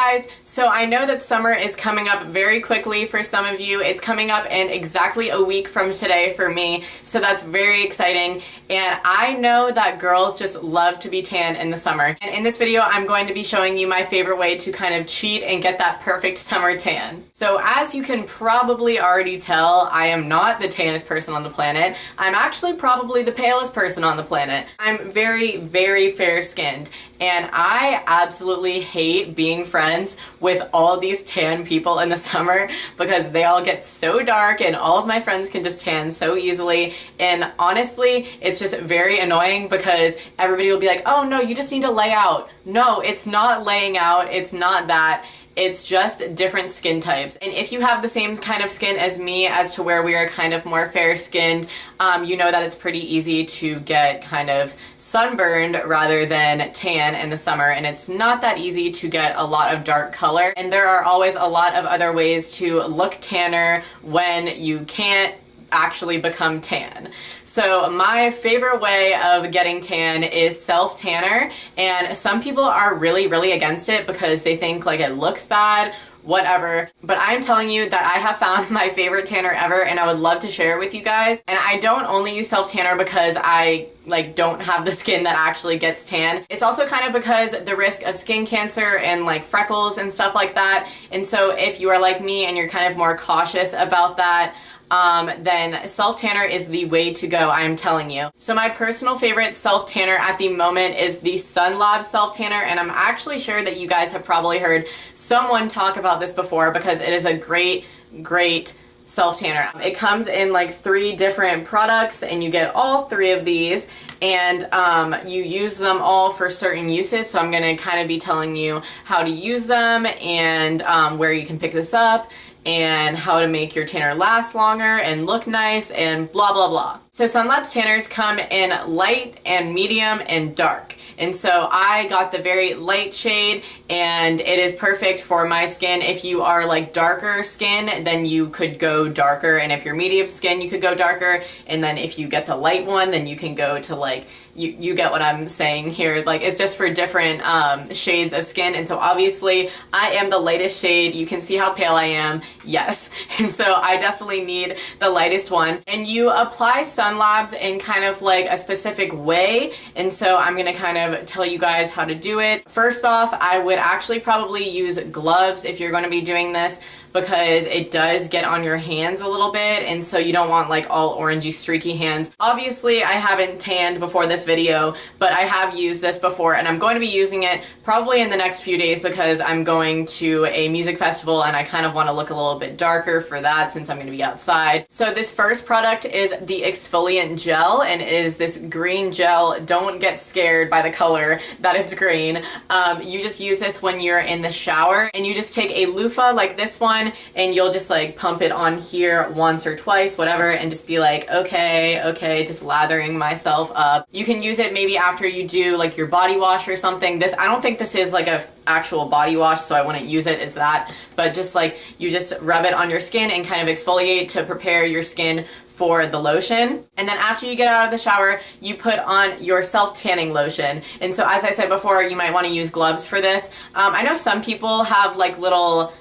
guys, so I know that summer is coming up very quickly for some of you. It's coming up in exactly a week from today for me, so that's very exciting. And I know that girls just love to be tan in the summer. And in this video, I'm going to be showing you my favorite way to kind of cheat and get that perfect summer tan. So as you can probably already tell, I am not the tannest person on the planet. I'm actually probably the palest person on the planet. I'm very, very fair-skinned. And I absolutely hate being friends with all these tan people in the summer because they all get so dark and all of my friends can just tan so easily. And honestly, it's just very annoying because everybody will be like, oh no, you just need to lay out. No, it's not laying out. It's not that. It's just different skin types. And if you have the same kind of skin as me, as to where we are kind of more fair-skinned, you know that it's pretty easy to get kind of sunburned rather than tan in the summer. And it's not that easy to get a lot of dark color. And there are always a lot of other ways to look tanner when you can't actually become tan. So my favorite way of getting tan is self-tanner, and some people are really against it because they think like it looks bad, whatever. But I'm telling you that I have found my favorite tanner ever, and I would love to share it with you guys. And I don't only use self-tanner because I don't have the skin that actually gets tan. It's also kind of because the risk of skin cancer and like freckles and stuff like that. And so if you are like me and you're kind of more cautious about that, then self-tanner is the way to go, I'm telling you. So my personal favorite self-tanner at the moment is the Sunlab self-tanner, and I'm actually sure that you guys have probably heard someone talk about this before because it is a great self-tanner. It comes in like 3 different products and you get all 3 of these, and you use them all for certain uses. So I'm going to kind of be telling you how to use them and where you can pick this up and how to make your tanner last longer and look nice and blah blah blah. So Sunlab's tanners come in light and medium and dark. And so I got the very light shade, and it is perfect for my skin. If you are like darker skin, then you could go darker, and if you're medium skin, you could go darker. And then if you get the light one, then you can go to like, you get what I'm saying here. Like, it's just for different shades of skin. And so obviously I am the lightest shade. You can see how pale I am. Yes. And so I definitely need the lightest one. And you apply Sunlabs in kind of like a specific way. And so I'm going to kind of tell you guys how to do it. First off, I would actually probably use gloves if you're going to be doing this, because it does get on your hands a little bit, and so you don't want like all orangey streaky hands. Obviously I haven't tanned before this video, but I have used this before, and I'm going to be using it probably in the next few days because I'm going to a music festival and I kind of want to look a little bit darker for that since I'm going to be outside. So this first product is the exfoliant gel, and it is this green gel. Don't get scared by the color that it's green. You just use this when you're in the shower, and you just take a loofah like this one, and you'll just like pump it on here once or twice, whatever, and just be like, okay, just lathering myself up. You can use it maybe after you do like your body wash or something. I don't think this is like a actual body wash, so I wouldn't use it as that, but just like you just rub it on your skin and kind of exfoliate to prepare your skin for the lotion. And then after you get out of the shower, you put on your self-tanning lotion. And so as I said before, you might want to use gloves for this. I know some people have like little,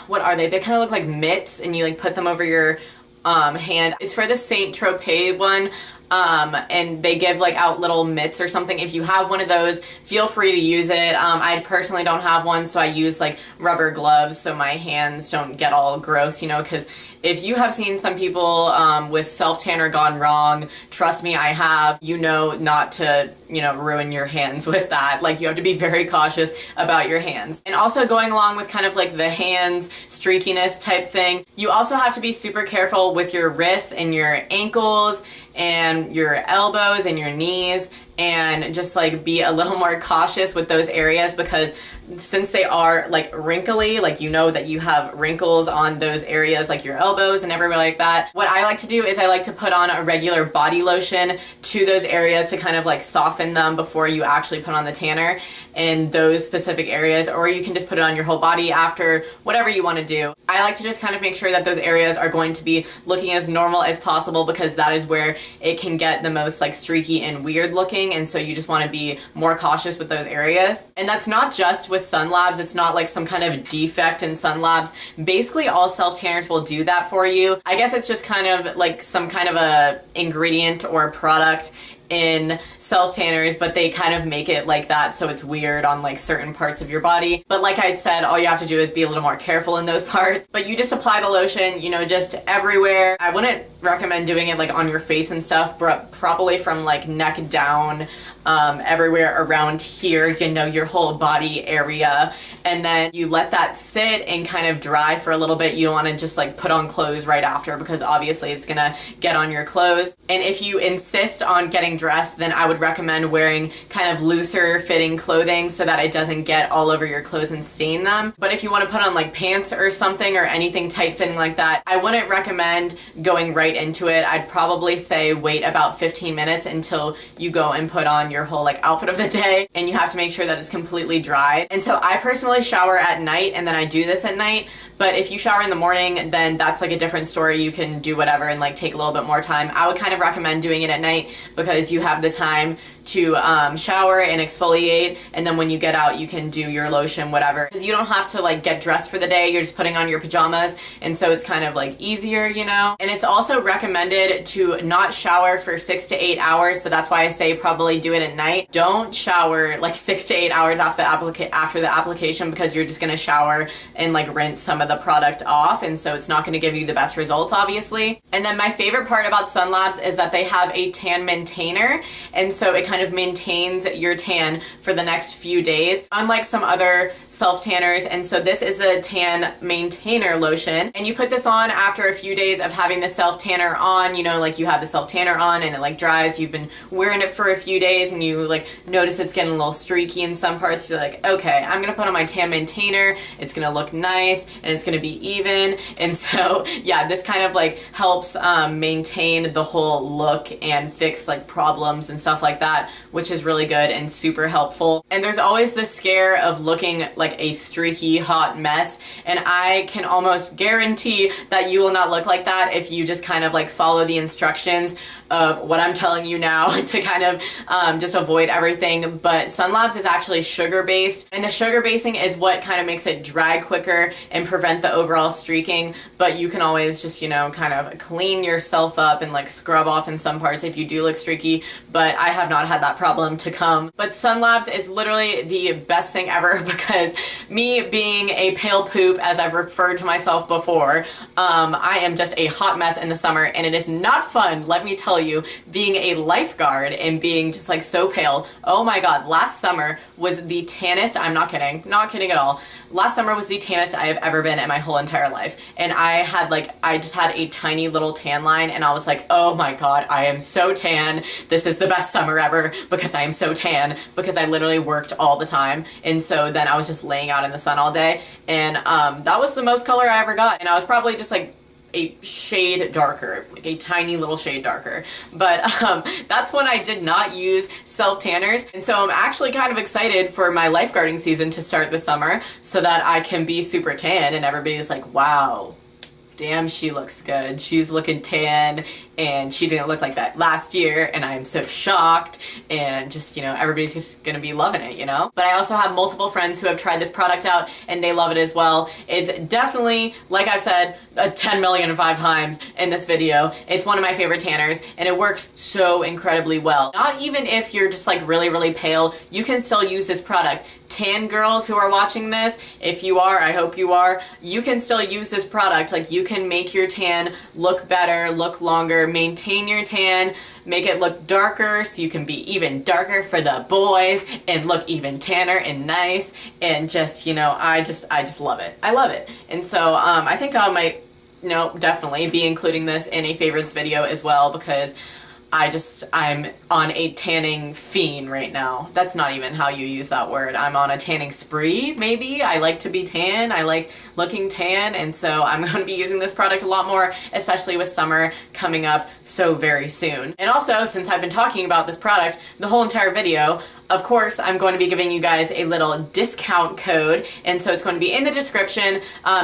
what are they? They kind of look like mitts, and you like put them over your hand. It's for the Saint Tropez one. And they give like out little mitts or something. If you have one of those, feel free to use it. I personally don't have one, so I use like rubber gloves so my hands don't get all gross, you know, because if you have seen some people with self-tanner gone wrong, trust me, I have. You know not to, you know, ruin your hands with that. Like, you have to be very cautious about your hands. And also going along with kind of like the hands streakiness type thing, you also have to be super careful with your wrists and your ankles and your elbows and your knees, and just like be a little more cautious with those areas, because since they are like wrinkly, like you know that you have wrinkles on those areas like your elbows and everywhere like that. What I like to do is I like to put on a regular body lotion to those areas to kind of like soften them before you actually put on the tanner in those specific areas, or you can just put it on your whole body after, whatever you want to do. I like to just kind of make sure that those areas are going to be looking as normal as possible, because that is where it can get the most like streaky and weird looking clothing, and so you just want to be more cautious with those areas. And that's not just with Sun Labs. It's not like some kind of defect in Sun Labs. Basically all self tanners will do that for you. I guess it's just kind of like some kind of a ingredient or product in self tanners, but they kind of make it like that so it's weird on like certain parts of your body. But like I said, all you have to do is be a little more careful in those parts. But you just apply the lotion, you know, just everywhere. I wouldn't recommend doing it like on your face and stuff, but probably from like neck down, everywhere around here, you know, your whole body area. And then you let that sit and kind of dry for a little bit. You don't want to just like put on clothes right after, because obviously it's gonna get on your clothes. And if you insist on getting dressed, then I would recommend wearing kind of looser fitting clothing so that it doesn't get all over your clothes and stain them. But if you want to put on like pants or something or anything tight fitting like that, I wouldn't recommend going right into it. I'd probably say wait about 15 minutes until you go and put on your whole like outfit of the day, and you have to make sure that it's completely dry. And so I personally shower at night, and then I do this at night. But if you shower in the morning, then that's like a different story. You can do whatever and like take a little bit more time. I would kind of recommend doing it at night because you have the time to shower and exfoliate, and then when you get out you can do your lotion, whatever, because you don't have to like get dressed for the day. You're just putting on your pajamas, and so it's kind of like easier, you know. And it's also recommended to not shower for 6 to 8 hours, so that's why I say probably do it at night. Don't shower like 6 to 8 hours after the application, because you're just going to shower and like rinse some of the product off, and so it's not going to give you the best results, obviously. And then my favorite part about Sun Labs is that they have a tan maintainer, and so it kind of maintains your tan for the next few days, unlike some other self tanners. And so this is a tan maintainer lotion, and you put this on after a few days of having the self tanner on. You know, like you have the self tanner on and it like dries, you've been wearing it for a few days, and you like notice it's getting a little streaky in some parts. You're like, okay, I'm gonna put on my tan maintainer, it's gonna look nice and it's gonna be even. And so yeah, this kind of like helps maintain the whole look and fix like problems and stuff like that, which is really good and super helpful. And there's always the scare of looking like a streaky hot mess, and I can almost guarantee that you will not look like that if you just kind of like follow the instructions of what I'm telling you now to kind of just avoid everything. But Sun Labs is actually sugar based, and the sugar basing is what kind of makes it dry quicker and prevent the overall streaking. But you can always just, you know, kind of clean yourself up and like scrub off in some parts if you do look streaky, but I have not had that problem to come. But Sun Labs is literally the best thing ever, because me being a pale poop, as I've referred to myself before, I am just a hot mess in the summer, and it is not fun, let me tell you, being a lifeguard and being just like so pale. Oh my god, last summer was the tannest, I'm not kidding at all. Last summer was the tannest I have ever been in my whole entire life. And I just had a tiny little tan line, and I was like, oh my god, I am so tan. This is the best summer ever because I am so tan, because I literally worked all the time. And so then I was just laying out in the sun all day, and that was the most color I ever got. And I was probably just like a shade darker, like a tiny little shade darker. But that's when I did not use self tanners. And so I'm actually kind of excited for my lifeguarding season to start this summer so that I can be super tan and everybody's like, wow, damn, she looks good. She's looking tan, and she didn't look like that last year, and I'm so shocked, and just, you know, everybody's just gonna be loving it, you know? But I also have multiple friends who have tried this product out, and they love it as well. It's definitely, like I've said 10 million and 5 times in this video, it's one of my favorite tanners, and it works so incredibly well. Not even if you're just like really, really pale, you can still use this product. Tan girls who are watching this, if you are, I hope you are, you can still use this product. Like, you can make your tan look better, look longer, maintain your tan, make it look darker so you can be even darker for the boys and look even tanner and nice, and just, you know, I just love it. I love it. And so I think I might, you know, definitely be including this in a favorites video as well, because I'm on a tanning fiend right now. That's not even how you use that word. I'm on a tanning spree, maybe. I like to be tan. I like looking tan, and so I'm going to be using this product a lot more, especially with summer coming up so very soon. And also, since I've been talking about this product the whole entire video, of course, I'm going to be giving you guys a little discount code, and so it's going to be in the description.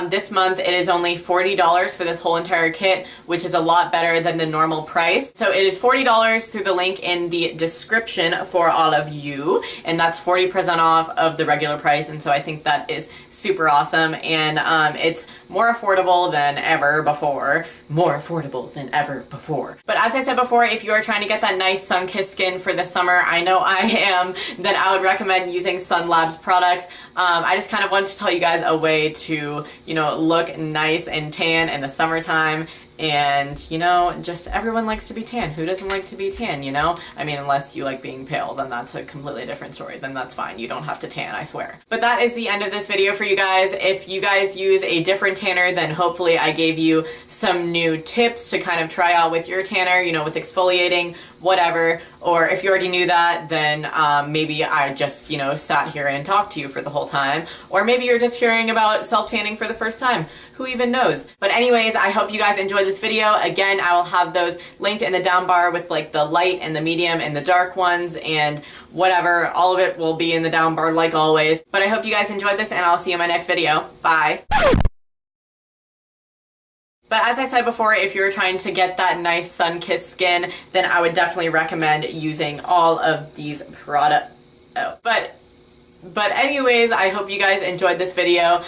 This month it is only $40 for this whole entire kit, which is a lot better than the normal price. So it is $40 through the link in the description for all of you, and that's 40% off of the regular price, and so I think that is super awesome, and it's more affordable than ever before. More affordable than ever before. But as I said before, if you are trying to get that nice sun-kissed skin for the summer, I know I am, then I would recommend using Sun Labs products. I just kind of wanted to tell you guys a way to, you know, look nice and tan in the summertime. And, you know, just everyone likes to be tan. Who doesn't like to be tan, you know? I mean, unless you like being pale, then that's a completely different story. Then that's fine. You don't have to tan, I swear. But that is the end of this video for you guys. If you guys use a different tanner, then hopefully I gave you some new tips to kind of try out with your tanner, you know, with exfoliating, whatever. Or if you already knew that, then maybe I just, you know, sat here and talked to you for the whole time. Or maybe you're just hearing about self-tanning for the first time. Who even knows? But anyways, I hope you guys enjoyed this video. Again, I will have those linked in the down bar with like the light and the medium and the dark ones and whatever. All of it will be in the down bar like always. But I hope you guys enjoyed this, and I'll see you in my next video. Bye. But as I said before, if you're trying to get that nice sun-kissed skin, then I would definitely recommend using all of these products. Oh, but anyways, I hope you guys enjoyed this video.